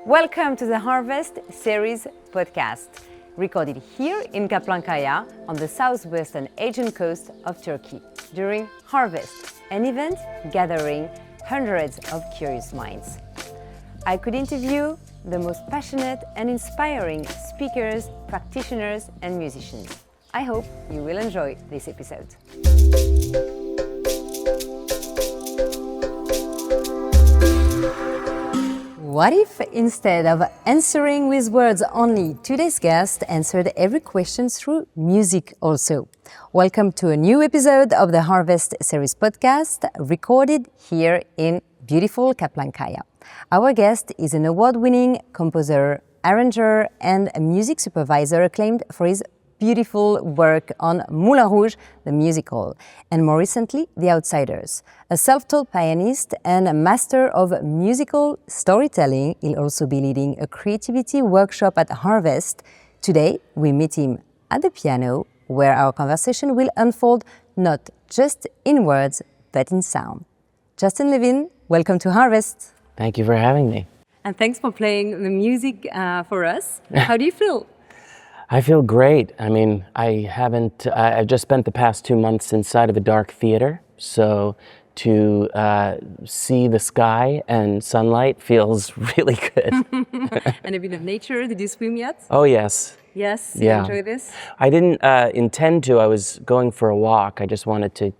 Welcome to the Harvest Series podcast, recorded here in Kaplankaya on the southwestern Aegean coast of Turkey during Harvest, an event gathering hundreds of curious minds. I could interview the most passionate and inspiring speakers, practitioners, and musicians. I hope you will enjoy this episode. What if, instead of answering with words only, today's guest answered every question through music also? Welcome to a new episode of the Harvest Series podcast, recorded here in beautiful Kaplankaya. Our guest is an award-winning composer, arranger, and a music supervisor acclaimed for his beautiful work on Moulin Rouge, the musical, and more recently, The Outsiders. A self-taught pianist and a master of musical storytelling, he'll also be leading a creativity workshop at Harvest. Today, we meet him at the piano, where our conversation will unfold not just in words, but in sound. Justin Levine, welcome to Harvest. Thank you for having me. And thanks for playing the music for us. How do you feel? I feel great. I mean, I've just spent the past 2 months inside of a dark theater, so to see the sky and sunlight feels really good. And a bit of nature. Did you swim yet? Oh, yes. Yes, Yeah. you enjoy this? I didn't intend to. I was going for a walk. I just wanted to,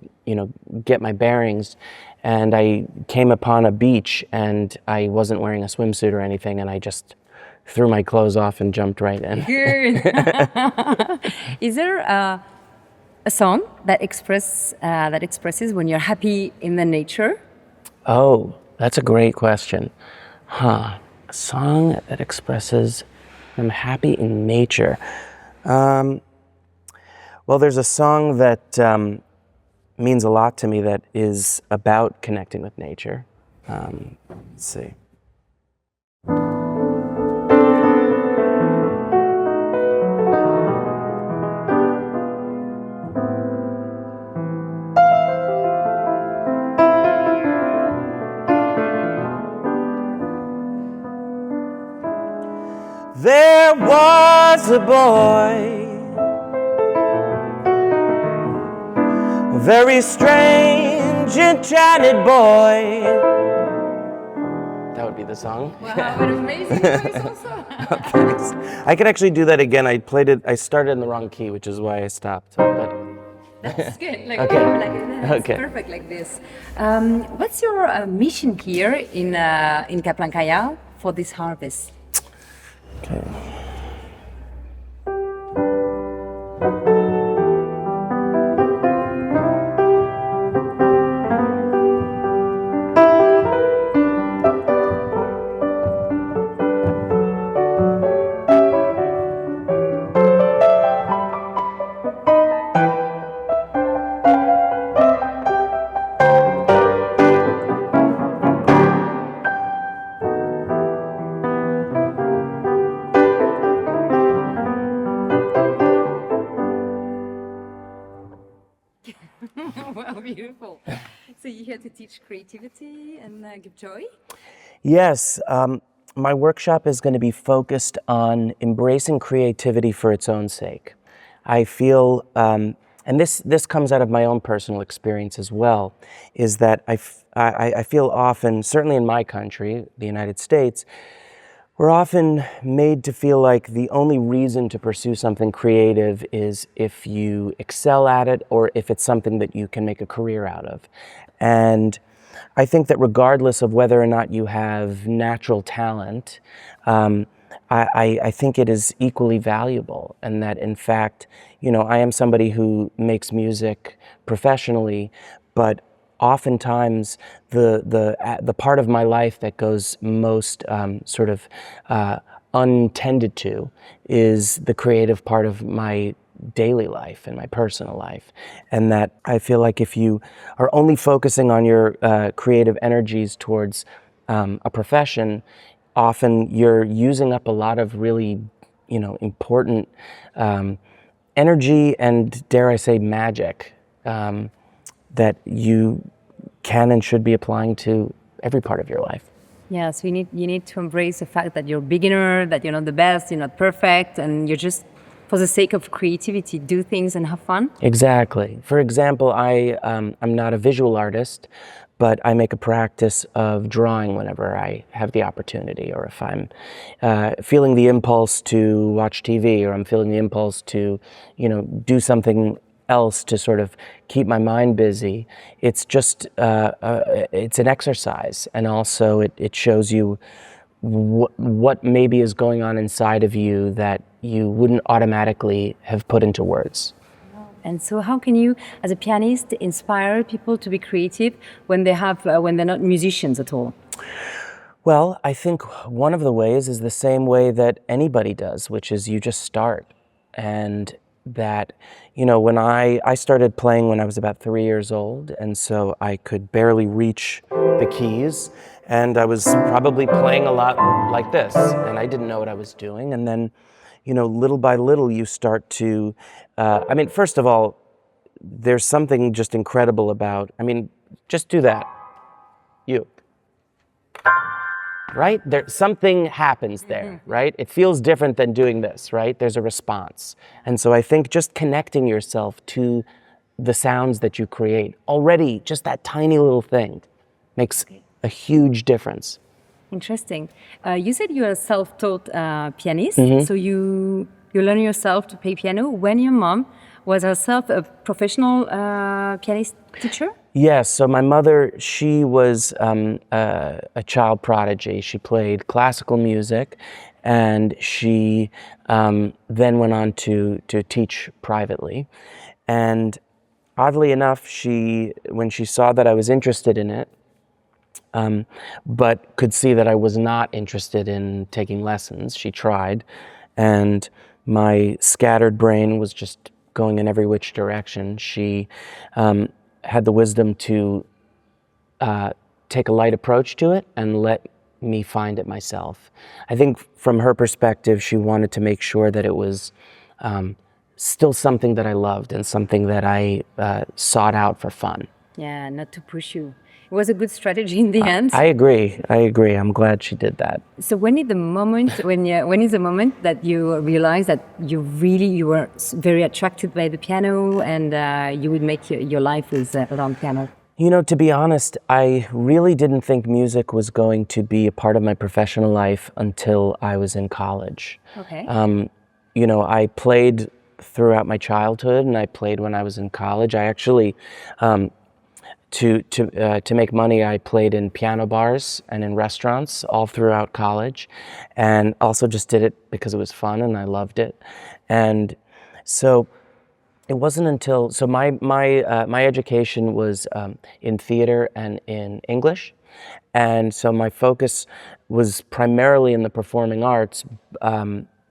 get my bearings. And I came upon a beach, and I wasn't wearing a swimsuit or anything, and I just threw my clothes off and jumped right in. Good. Is there a song that expresses when you're happy in the nature? Oh, that's a great question. A song that expresses I'm happy in nature. Well, there's a song that means a lot to me that is about connecting with nature. Let's see. There was a boy, a very strange, enchanted boy. That would be the song. Wow, what an amazing voice also. Thanks. I could actually do that again. I started in the wrong key, which is why I stopped. But That's good. Okay. That's Okay. perfect like this. What's your mission here in Kaplankaya for this harvest? Okay. Wow, beautiful. So you're here to teach creativity and give joy? Yes, my workshop is going to be focused on embracing creativity for its own sake. I feel, and this comes out of my own personal experience as well, is that I feel often, certainly in my country, the United States, we're often made to feel like the only reason to pursue something creative is if you excel at it or if it's something that you can make a career out of. And I think that regardless of whether or not you have natural talent, I think it is equally valuable, and that in fact, I am somebody who makes music professionally, but oftentimes the part of my life that goes most untended to is the creative part of my daily life and my personal life. And that I feel like if you are only focusing on your creative energies towards a profession, often you're using up a lot of really, important energy and, dare I say, magic that you can and should be applying to every part of your life. Yeah, so you need to embrace the fact that you're a beginner, that you're not the best, you're not perfect, and you're just, for the sake of creativity, do things and have fun. Exactly. For example, I'm not a visual artist, but I make a practice of drawing whenever I have the opportunity, or if I'm feeling the impulse to watch TV, or I'm feeling the impulse to, do something else to sort of keep my mind busy. It's just it's an exercise, and also it shows you what maybe is going on inside of you that you wouldn't automatically have put into words. And so, how can you, as a pianist, inspire people to be creative when when they're not musicians at all? Well, I think one of the ways is the same way that anybody does, which is you just start. And that, when I started playing when I was about 3 years old, and so I could barely reach the keys, and I was probably playing a lot like this, and I didn't know what I was doing. And then, little by little, you start to, first of all, there's something just incredible about, just do that. You. Right? Something happens there, right? It feels different than doing this, right? There's a response. And so I think just connecting yourself to the sounds that you create, already just that tiny little thing makes a huge difference. Interesting. You said you're a self-taught pianist, so you learn yourself to play piano when your mom was herself a professional pianist teacher? Yes, so my mother, she was a child prodigy. She played classical music, and she then went on to teach privately. And oddly enough, when she saw that I was interested in it, but could see that I was not interested in taking lessons, she tried, and my scattered brain was just going in every which direction. She had the wisdom to take a light approach to it and let me find it myself. I think from her perspective, she wanted to make sure that it was still something that I loved and something that I sought out for fun. Yeah, not to push you. It was a good strategy in the end. I agree. I'm glad she did that. So when is the moment when is the moment that you realize that you were very attracted by the piano and you would make your life with around piano? To be honest, I really didn't think music was going to be a part of my professional life until I was in college. Okay. I played throughout my childhood, and I played when I was in college. I actually, to make money, I played in piano bars and in restaurants all throughout college, and also just did it because it was fun and I loved it. And so it wasn't until my education was in theater and in English, and so my focus was primarily in the performing arts.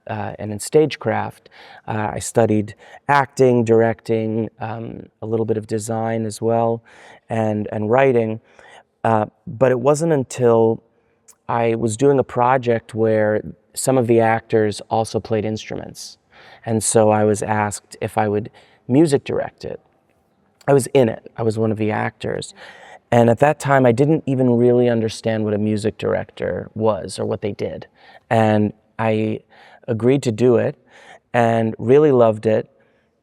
And in stagecraft. I studied acting, directing, a little bit of design as well, and writing. But it wasn't until I was doing a project where some of the actors also played instruments. And so I was asked if I would music direct it. I was in it. I was one of the actors. And at that time, I didn't even really understand what a music director was or what they did. And I agreed to do it and really loved it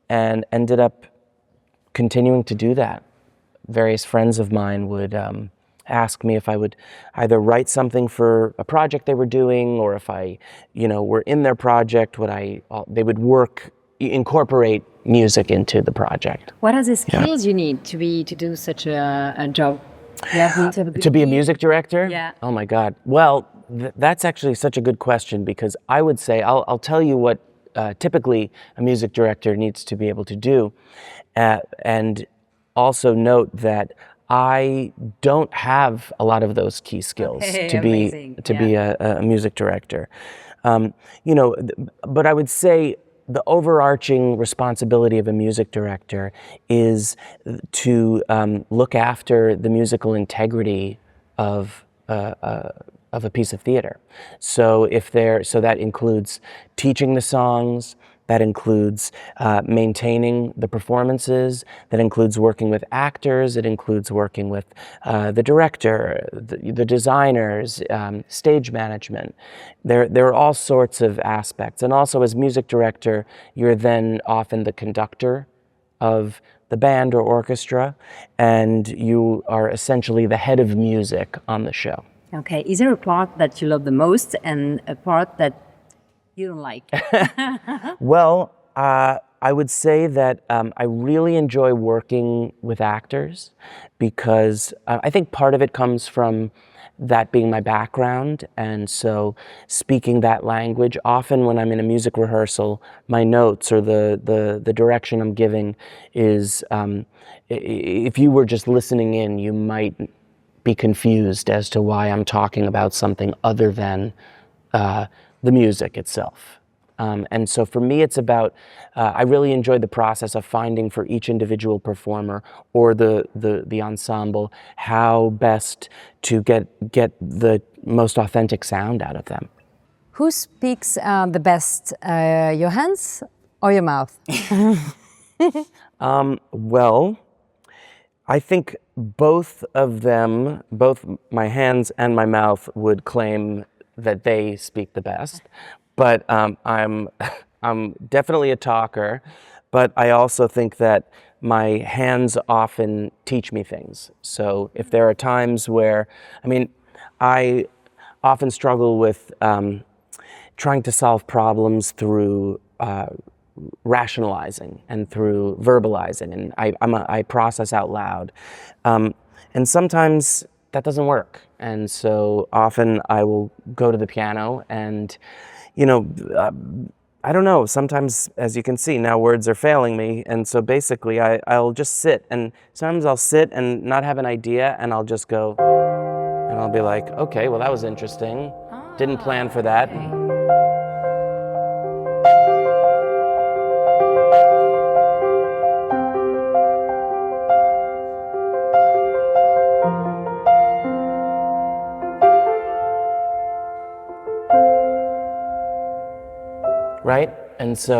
and ended up continuing to do that. Various friends of mine would ask me if I would either write something for a project they were doing, or if I, were in their project, they would incorporate music into the project. What are the skills you need to do such a job? To be a music director? Yeah. Oh my God. Well, that's actually such a good question, because I would say, I'll tell you what typically a music director needs to be able to do. And also note that I don't have a lot of those key skills to be a music director. But I would say the overarching responsibility of a music director is to look after the musical integrity of a piece of theater. So that includes teaching the songs, That includes maintaining the performances. That includes working with actors. It includes working with the director, the designers, stage management. There are all sorts of aspects. And also as music director, you're then often the conductor of the band or orchestra, and you are essentially the head of music on the show. Okay, is there a part that you love the most and a part that you don't like? Well, I would say that I really enjoy working with actors because I think part of it comes from that being my background, and so speaking that language. Often when I'm in a music rehearsal, my notes or the direction I'm giving is, if you were just listening in, you might be confused as to why I'm talking about something other than the music itself. And so for me, it's about, I really enjoy the process of finding for each individual performer or the ensemble how best to get the most authentic sound out of them. Who speaks the best, your hands or your mouth? Well, I think both of them, both my hands and my mouth, would claim that they speak the best. But I'm definitely a talker, but I also think that my hands often teach me things. So if there are times where, I often struggle with trying to solve problems through rationalizing and through verbalizing, and I process out loud. And sometimes that doesn't work. And so often I will go to the piano and, I don't know, sometimes, as you can see, now words are failing me. And so basically I'll just sit, and sometimes I'll sit and not have an idea, and I'll just go, and I'll be like, okay, well, that was interesting. Didn't plan for that. Okay. Right? And so,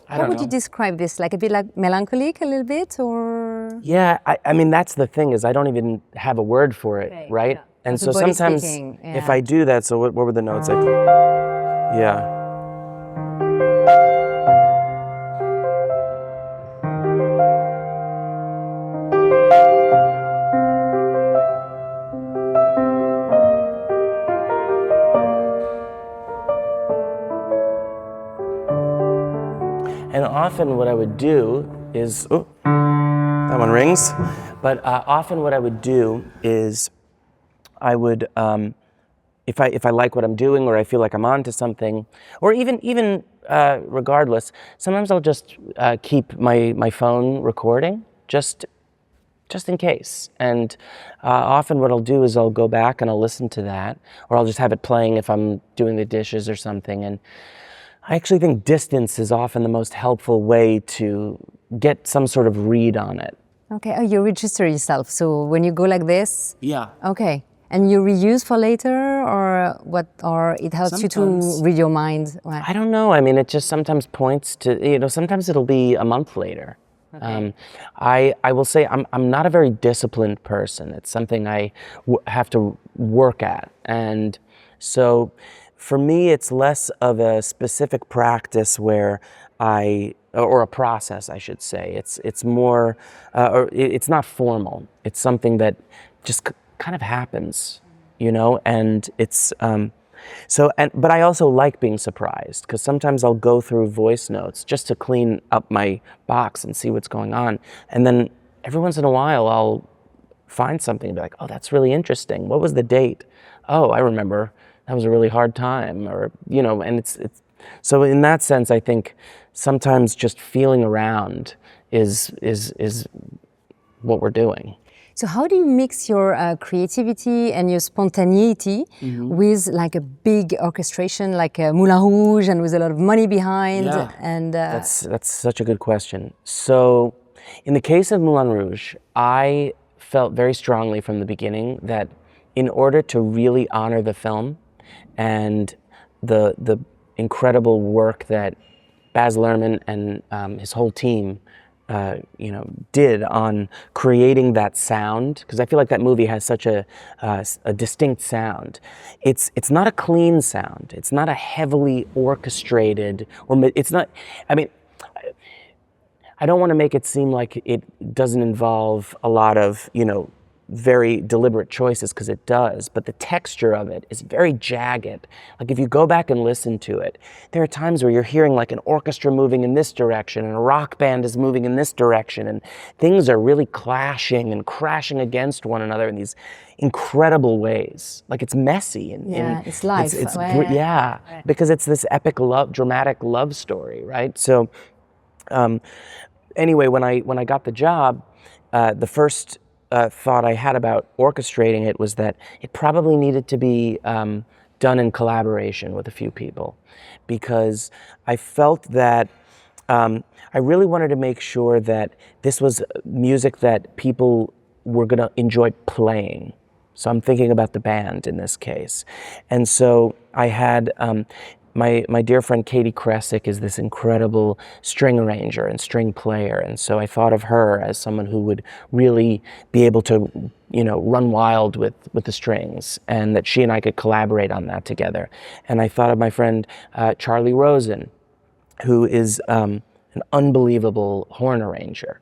I don't know. How would you describe this? Like a bit like melancholic a little bit, or? Yeah, I mean, that's the thing, is I don't even have a word for it, Okay, right? yeah. And As a so body sometimes speaking, if yeah. I do that, so what were the notes? Yeah. And often what I would do is, oh, that one rings. But often what I would do is I would, if I like what I'm doing, or I feel like I'm onto something, or even regardless, sometimes I'll just keep my phone recording, just in case. And often what I'll do is I'll go back and I'll listen to that, or I'll just have it playing if I'm doing the dishes or something. And I actually think distance is often the most helpful way to get some sort of read on it. Okay, oh, you register yourself. So when you go like this? Yeah. Okay. And you reuse for later, or what? Or it helps you Sometimes. to read your mind? What? I don't know. I mean, it just sometimes points to, sometimes it'll be a month later. Okay. I will say I'm not a very disciplined person. It's something I have to work at. And so for me, it's less of a specific practice where or a process, I should say. It's more, or it's not formal. It's something that just kind of happens, and it's, but I also like being surprised, because sometimes I'll go through voice notes just to clean up my box and see what's going on. And then every once in a while, I'll find something and be like, oh, that's really interesting. What was the date? Oh, I remember. That was a really hard time, or, and it's so in that sense, I think sometimes just feeling around is what we're doing. So how do you mix your creativity and your spontaneity with like a big orchestration, like a Moulin Rouge, and with a lot of money behind? Yeah. And That's such a good question. So in the case of Moulin Rouge, I felt very strongly from the beginning that in order to really honor the film and the incredible work that Baz Luhrmann and his whole team did on creating that sound, because I feel like that movie has such a distinct sound. It's not a clean sound. It's not a heavily orchestrated, or it's not. I mean, I don't want to make it seem like it doesn't involve a lot of very deliberate choices, because it does, but the texture of it is very jagged. Like if you go back and listen to it, there are times where you're hearing like an orchestra moving in this direction and a rock band is moving in this direction, and things are really clashing and crashing against one another in these incredible ways. Like it's messy and it's life. Because it's this epic dramatic love story, right? So anyway, when I got the job, the first thought I had about orchestrating it was that it probably needed to be done in collaboration with a few people, because I felt that I really wanted to make sure that this was music that people were going to enjoy playing. So I'm thinking about the band in this case. And so I had my dear friend Katie Kresick is this incredible string arranger and string player, and so I thought of her as someone who would really be able to, run wild with the strings, and that she and I could collaborate on that together. And I thought of my friend Charlie Rosen, who is an unbelievable horn arranger.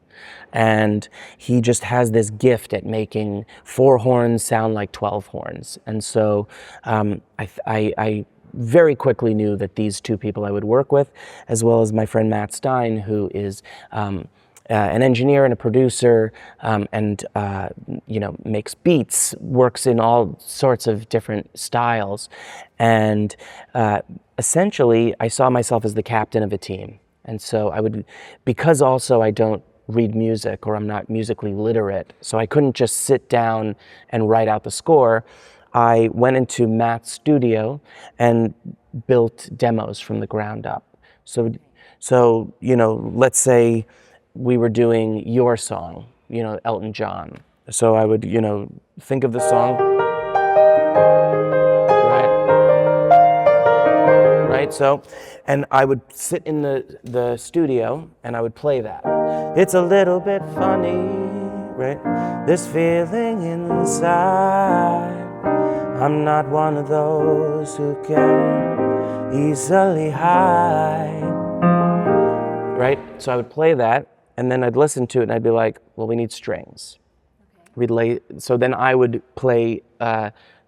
And he just has this gift at making 4 horns sound like 12 horns. And so I very quickly knew that these 2 people I would work with, as well as my friend Matt Stein, who is an engineer and a producer, and makes beats, works in all sorts of different styles. And essentially, I saw myself as the captain of a team. And so because also I don't read music, or I'm not musically literate, so I couldn't just sit down and write out the score. I went into Matt's studio and built demos from the ground up. So let's say we were doing Your Song, Elton John. So I would, think of the song, right? So, and I would sit in the studio and I would play that. It's a little bit funny, right? This feeling inside. I'm not one of those who can easily hide, right? So I would play that, and then I'd listen to it, and I'd be like, well, we need strings. Okay. So then I would play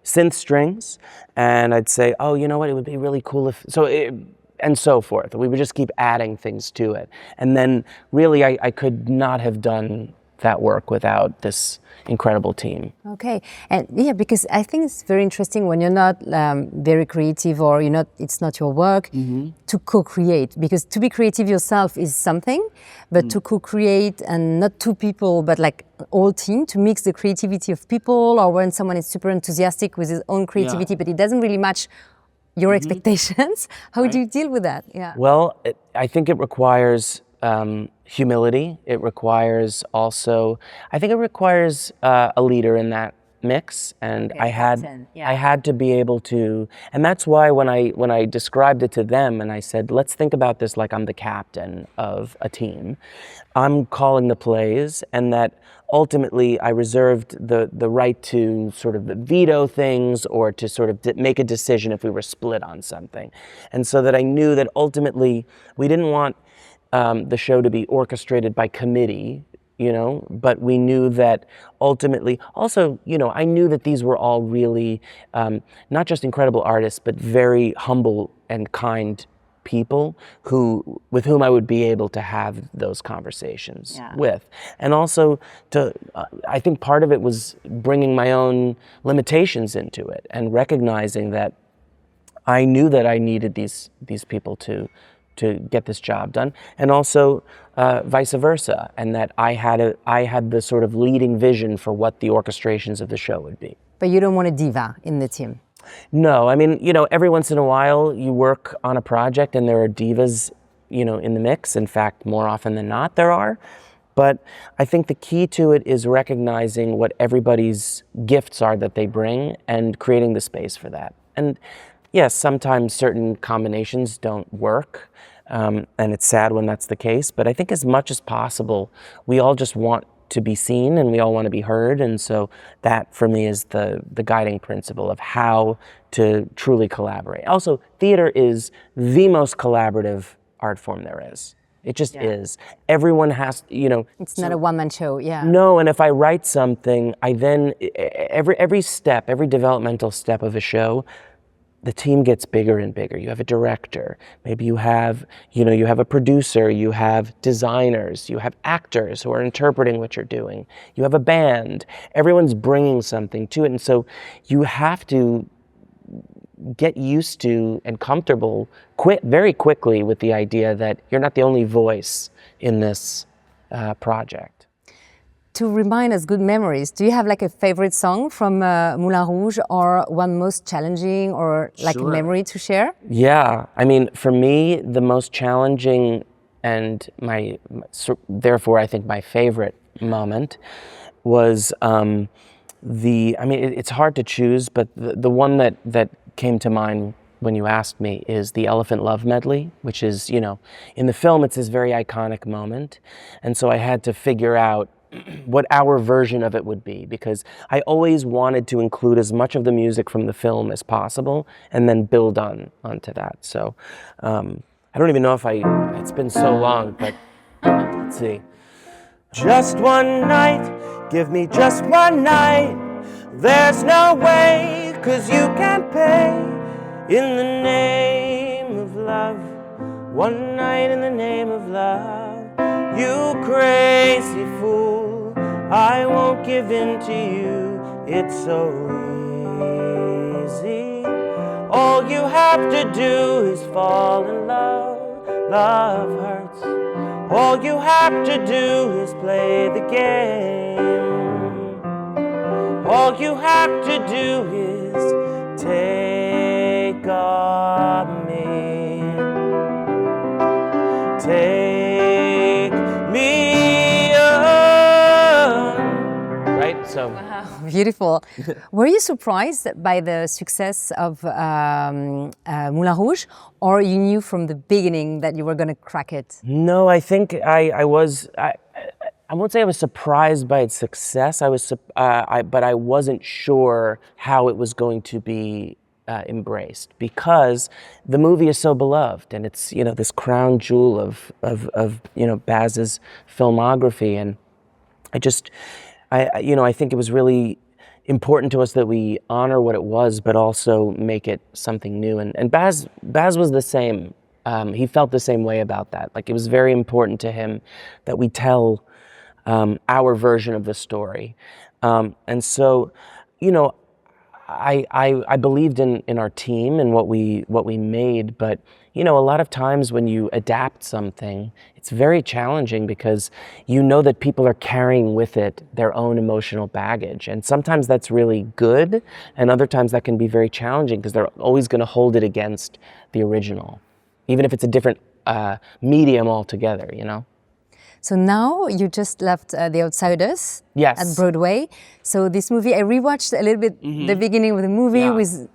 synth strings, and I'd say, oh, you know what, it would be really cool if, and so forth. We would just keep adding things to it. And then really I could not have done that work without this incredible team. Okay, and because I think it's very interesting when you're not very creative, or it's not your work, to co-create, because to be creative yourself is something, but to co-create, and not 2 people, but like all team, to mix the creativity of people, or when someone is super enthusiastic with his own creativity, but it doesn't really match your expectations. How do you deal with that? Yeah. Well, I think it requires humility. It requires also, I think it requires a leader in that mix, and I had to be able to, and that's why when I described it to them and I said, let's think about this like I'm the captain of a team. I'm calling the plays, and that ultimately I reserved the right to sort of veto things, or to sort of make a decision if we were split on something. And so that I knew that ultimately we didn't want the show to be orchestrated by committee, but we knew that ultimately, also, I knew that these were all really not just incredible artists, but very humble and kind people with whom I would be able to have those conversations with. And also, I think part of it was bringing my own limitations into it, and recognizing that I knew that I needed these people to get this job done, and also vice versa, and that I had the sort of leading vision for what the orchestrations of the show would be. But you don't want a diva in the team? No, I mean, every once in a while you work on a project and there are divas, in the mix. In fact, more often than not there are. But I think the key to it is recognizing what everybody's gifts are that they bring, and creating the space for that. And yes, sometimes certain combinations don't work, and it's sad when that's the case. But I think as much as possible, we all just want to be seen and we all want to be heard. And so that for me is the guiding principle of how to truly collaborate. Also, theater is the most collaborative art form there is. It just is. Everyone has, It's not a one-man show, yeah. No, and if I write something, I then, every step, every developmental step of a show, the team gets bigger and bigger. You have a director, maybe you have a producer, you have designers, you have actors who are interpreting what you're doing, you have a band, everyone's bringing something to it. And so you have to get used to and comfortable very quickly with the idea that you're not the only voice in this project. To remind us good memories, do you have like a favorite song from Moulin Rouge or one most challenging or like a memory to share? Yeah, I mean, for me, the most challenging and therefore I think my favorite moment was it's hard to choose, but the one that came to mind when you asked me is the Elephant Love Medley, which is, in the film, it's this very iconic moment. And so I had to figure out what our version of it would be, because I always wanted to include as much of the music from the film as possible and then build onto that. So I don't even know if it's been so long, but let's see. Just one night, give me just one night. There's no way, 'cause you can't pay. In the name of love, one night in the name of love. You crazy fool, I won't give in to you. It's so easy. All you have to do is fall in love. Love hurts. All you have to do is play the game. All you have to do is take on me. Take me on. Right? So. Wow, beautiful. Were you surprised by the success of Moulin Rouge, or you knew from the beginning that you were going to crack it? No, I think I was. I won't say I was surprised by its success. But I wasn't sure how it was going to be embraced, because the movie is so beloved and it's this crown jewel of Baz's filmography, and I think it was really important to us that we honor what it was, but also make it something new. And Baz was the same. He felt the same way about that. Like, it was very important to him that we tell our version of the story. And so, I believed in our team and what we made, but a lot of times when you adapt something, it's very challenging because that people are carrying with it their own emotional baggage, and sometimes that's really good, and other times that can be very challenging because they're always going to hold it against the original, even if it's a different medium altogether. So now you just left The Outsiders at Broadway. So this movie, I rewatched a little bit the beginning of the movie with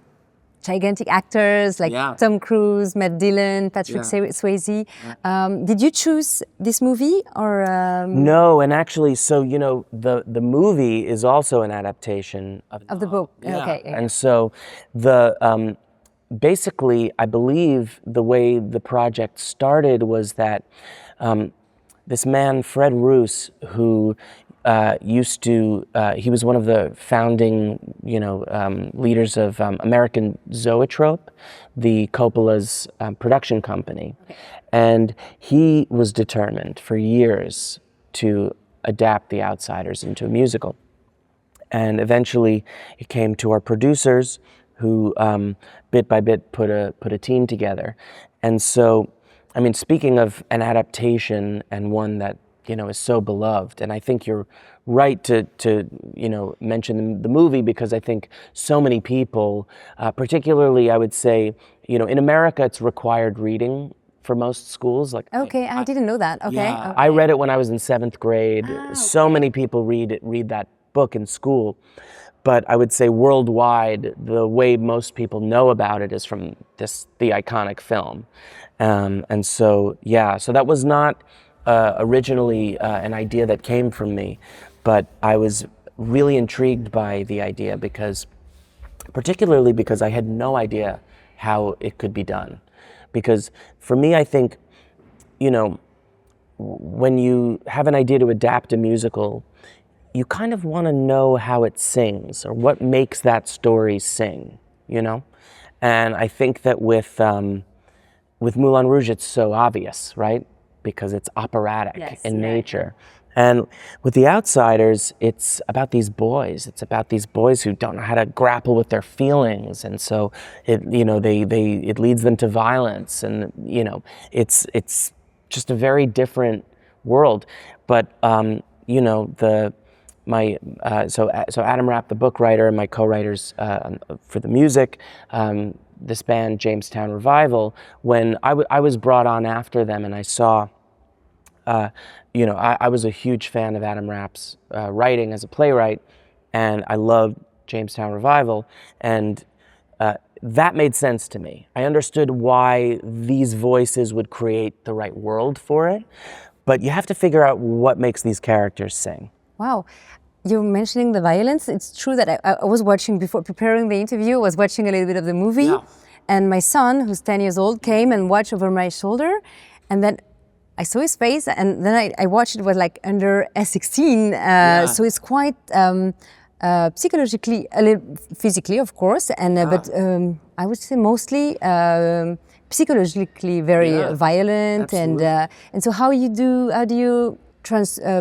gigantic actors like Tom Cruise, Matt Dillon, Patrick Swayze. Did you choose this movie or? No, and actually, so the movie is also an adaptation of the book. Yeah. Okay. Yeah. And so basically, I believe the way the project started was that. This man, Fred Roos, who he was one of the founding, leaders of American Zoetrope, the Coppola's production company. Okay. And he was determined for years to adapt The Outsiders into a musical. And eventually it came to our producers who, bit by bit, put a team together. And so, speaking of an adaptation and one that, is so beloved, and I think you're right to mention the movie, because I think so many people, particularly I would say, in America, it's required reading for most schools. Like, okay, I didn't know that. Okay. Yeah, okay. I read it when I was in 7th grade. So many people read that book in school. but I would say worldwide, the way most people know about it is from the iconic film. And so, yeah, so that was not originally an idea that came from me, but I was really intrigued by the idea particularly because I had no idea how it could be done. Because for me, I think, you know, when you have an idea to adapt a musical, you kind of want to know how it sings or what makes that story sing, you know? And I think that with Moulin Rouge, it's so obvious, right? Because it's operatic in nature. And with The Outsiders, it's about these boys. It's about these boys who don't know how to grapple with their feelings, and so it leads them to violence, and you know, it's just a very different world. But you know, so Adam Rapp, the book writer, and my co-writers for the music, this band Jamestown Revival, when I was brought on after them, and I saw. You know, I was a huge fan of Adam Rapp's writing as a playwright, and I loved Jamestown Revival, and that made sense to me. I understood why these voices would create the right world for it, but you have to figure out what makes these characters sing. Wow. You're mentioning the violence. It's true that I was watching, before preparing the interview, I was watching a little bit of the movie, and my son, who's 10 years old, came and watched over my shoulder, and then I saw his face, and then I watched it was like under S16, so it's quite psychologically, a little physically, of course, and but I would say mostly psychologically very violent, and so how do you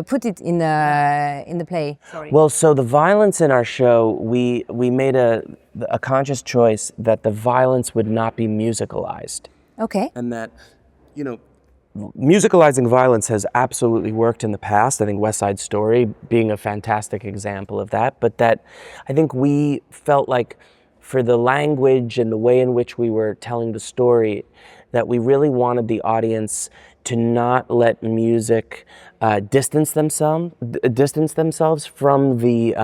put it in the play? Sorry. Well, so the violence in our show, we made a conscious choice that the violence would not be musicalized. Okay. And that, you know, musicalizing violence has absolutely worked in the past. I think West Side Story being a fantastic example of that. But that I think we felt like for the language and the way in which we were telling the story, that we really wanted the audience to not let music distance themselves from the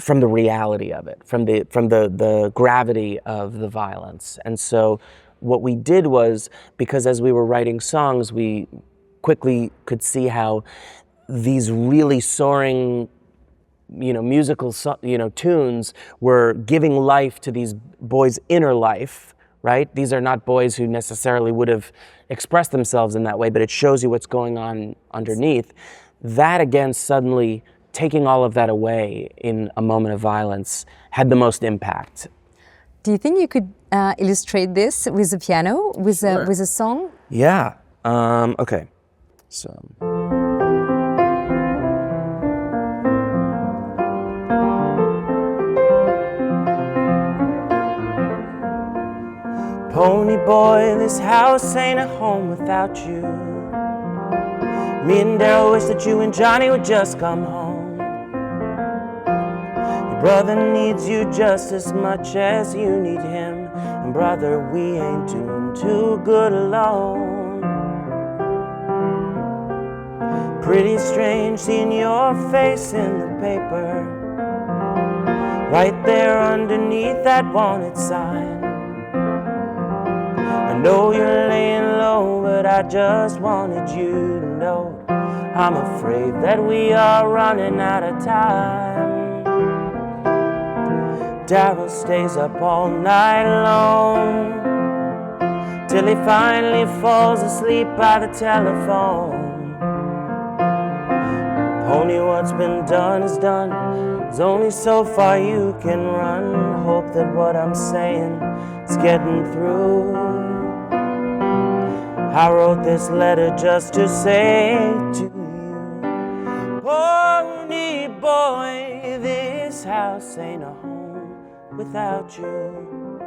reality of it, from the gravity of the violence. And so what we did was, because as we were writing songs, we quickly could see how these really soaring, you know, musical, tunes were giving life to these boys' inner life, right? These are not boys who necessarily would have expressed themselves in that way, but it shows you what's going on underneath. That, again, suddenly taking all of that away in a moment of violence had the most impact. Do you think you could illustrate this with the piano, with a song? Yeah. Okay. So. Pony boy, this house ain't a home without you. Me and Daryl wish that you and Johnny would just come home. Brother needs you just as much as you need him. And brother, we ain't doing too good alone. Pretty strange seeing your face in the paper, right there underneath that wanted sign. I know you're laying low, but I just wanted you to know I'm afraid that we are running out of time. Daryl stays up all night long till he finally falls asleep by the telephone. Pony, what's been done is done. There's only so far you can run. Hope that what I'm saying is getting through. I wrote this letter just to say to you, Pony boy, this house ain't a home without you.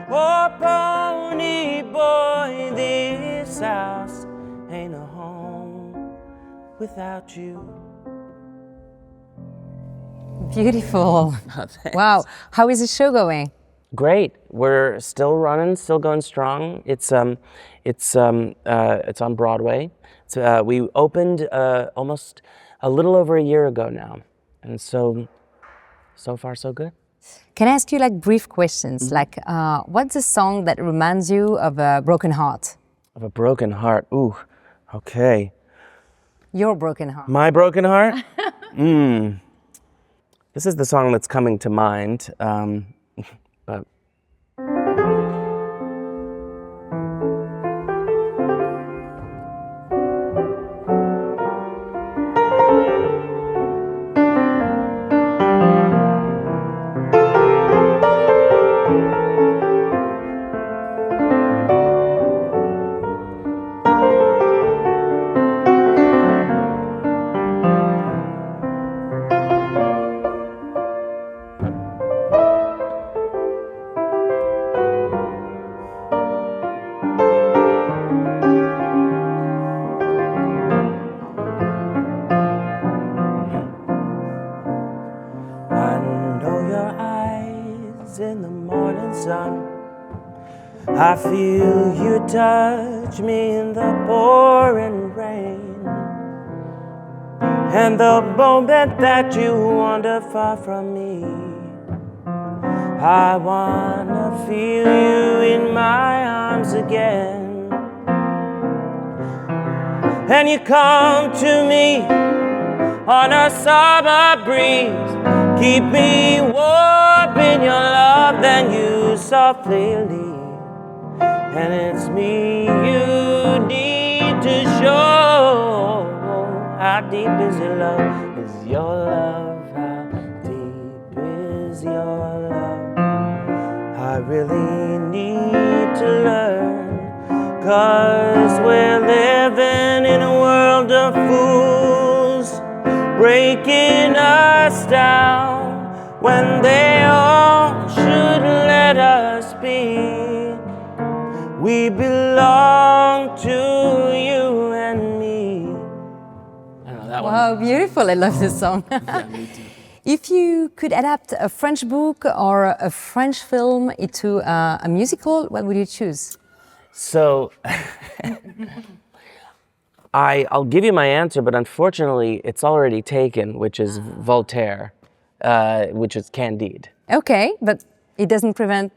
Oh, pony boy, this house ain't a home without you. Beautiful. Wow. How is the show going? Great. We're still running, still going strong. It's on Broadway. So, we opened almost a little over a year ago now, and so far so good. Can I ask you like brief questions? Like, what's a song that reminds you of a broken heart? Of a broken heart. Ooh, okay. Your broken heart. My broken heart? This is the song that's coming to mind, but I know your eyes in the morning sun. I feel you touch me in the pouring rain. And the moment that you wander far from me, I wanna feel you in my arms again. And you come to me on a summer breeze, keep me warm in your love, then you softly leave. And it's me you need to show. How deep is your love? Is your love? How deep is your love? I really need to learn, 'cause we're living in a world of fools, breaking us down when they all should let us be. We belong to you and me. I know that Wow, beautiful. I love this song. If you could adapt a French book or a French film into a musical, what would you choose? So, I'll give you my answer, but unfortunately, it's already taken, which is Voltaire, which is Candide. Okay, but it doesn't prevent.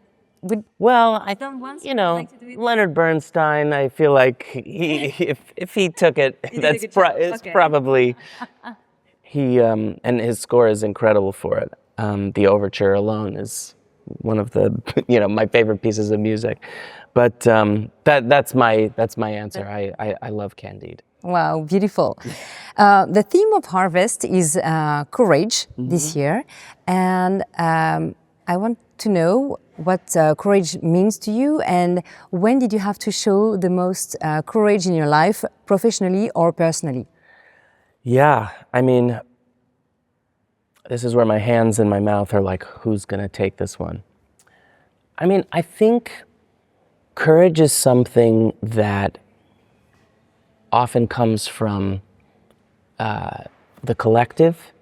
Well, once, you know, like to do it? Leonard Bernstein, I feel like if he took it, that's it's Okay. probably, and his score is incredible for it. The overture alone is one of the, my favorite pieces of music. But that's my answer. I love Candide. Wow, beautiful. The theme of Harvest is courage this year, and I want to know what courage means to you, and when did you have to show the most courage in your life, professionally or personally? Yeah, I mean, this is where my hands and my mouth are like, who's gonna take this one? I mean, I think courage is something that often comes from the collective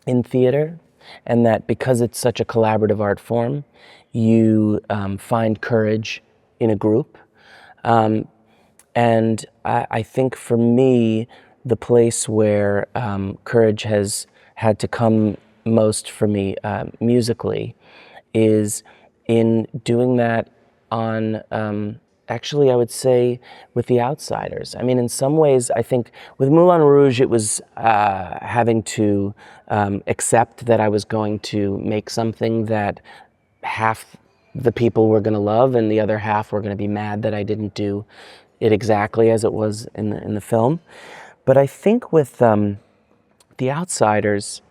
in theater, and that because it's such a collaborative art form, you find courage in a group. And I think for me, the place where courage has had to come most for me musically is in doing that on, actually I would say, with The Outsiders. I mean, in some ways, I think with Moulin Rouge, it was having to accept that I was going to make something that half the people were going to love and the other half were going to be mad that I didn't do it exactly as it was in the film. But I think with The Outsiders,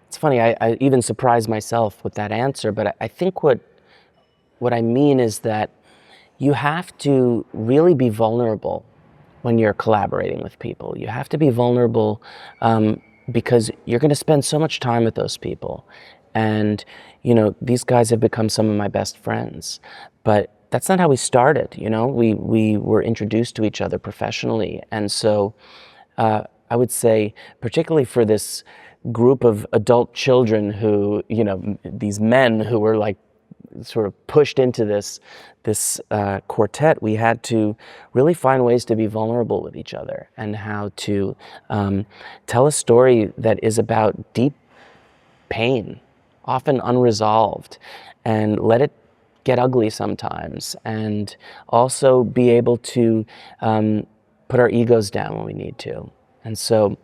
it's funny, I even surprised myself with that answer, but I think what I mean is that you have to really be vulnerable when you're collaborating with people. You have to be vulnerable because you're going to spend so much time with those people. And, these guys have become some of my best friends. But that's not how we started, We were introduced to each other professionally. And so I would say, particularly for this group of adult children who, these men who were like sort of pushed into this quartet, we had to really find ways to be vulnerable with each other and how to tell a story that is about deep pain, often unresolved, and let it get ugly sometimes, and also be able to put our egos down when we need to. And so,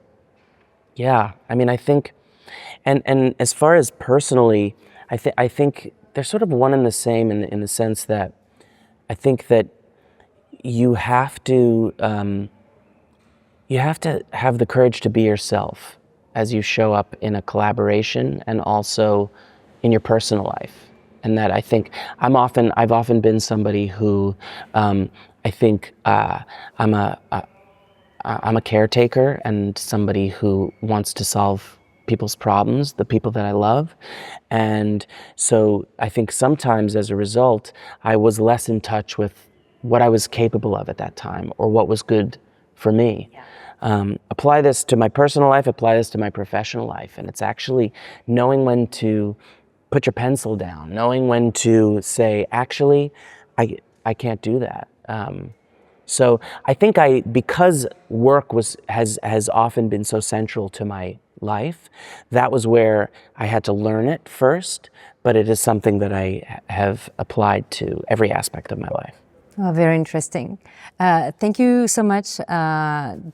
yeah, I mean, I think, and as far as personally, I think they're sort of one and the same in the sense that I think that you have to have the courage to be yourself as you show up in a collaboration and also in your personal life. And that I think I've often been somebody who I think I'm a caretaker and somebody who wants to solve people's problems, the people that I love. And so I think sometimes as a result, I was less in touch with what I was capable of at that time or what was good for me. Yeah. Apply this to my personal life, apply this to my professional life. And it's actually knowing when to put your pencil down, knowing when to say, actually, I can't do that. So I think because work has often been so central to my life, that was where I had to learn it first, but it is something that I have applied to every aspect of my life. Oh, very interesting. Thank you so much,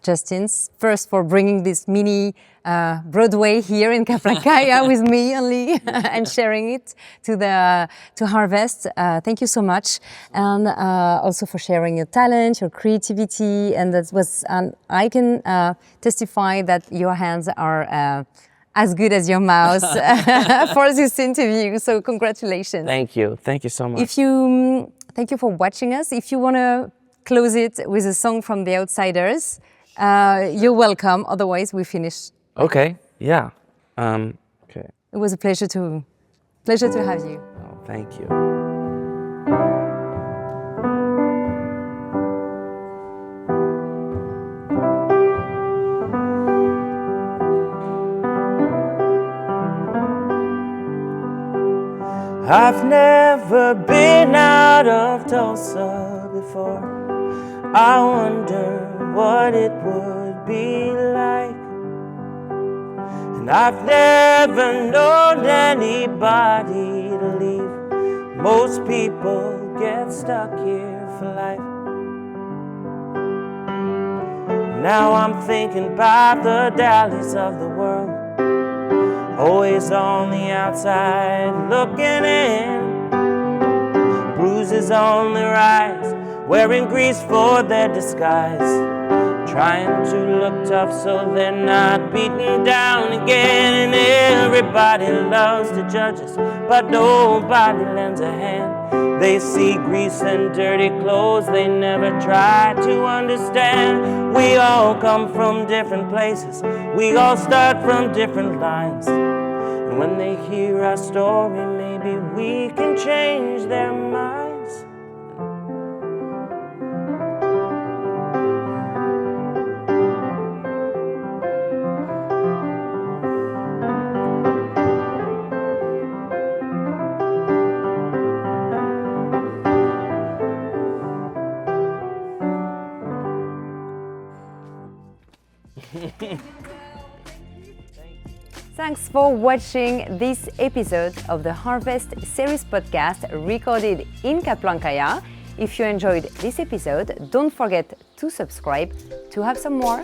Justin, first for bringing this mini Broadway here in Caplancaia with me only and sharing it to Harvest. Thank you so much, and also for sharing your talent, your creativity, and I can testify that your hands are as good as your mouth for this interview. So congratulations. Thank you so much. Thank you for watching us. If you want to close it with a song from The Outsiders, you're welcome. Otherwise, we finish. Okay. Yeah. Okay. It was a pleasure to have you. Oh, thank you. I've never been out of Tulsa before. I wonder what it would be like. And I've never known anybody to leave. Most people get stuck here for life. Now I'm thinking about the Dallas of the world, always on the outside looking in. Bruises on their eyes, wearing grease for their disguise, trying to look tough so they're not beaten down again. And everybody loves to judge us, but nobody lends a hand. They see grease and dirty clothes, they never try to understand. We all come from different places, we all start from different lines. And when they hear our story, maybe we can change their minds. Thanks for watching this episode of the Harvest Series podcast recorded in Caplancaia. If you enjoyed this episode, don't forget to subscribe to have some more.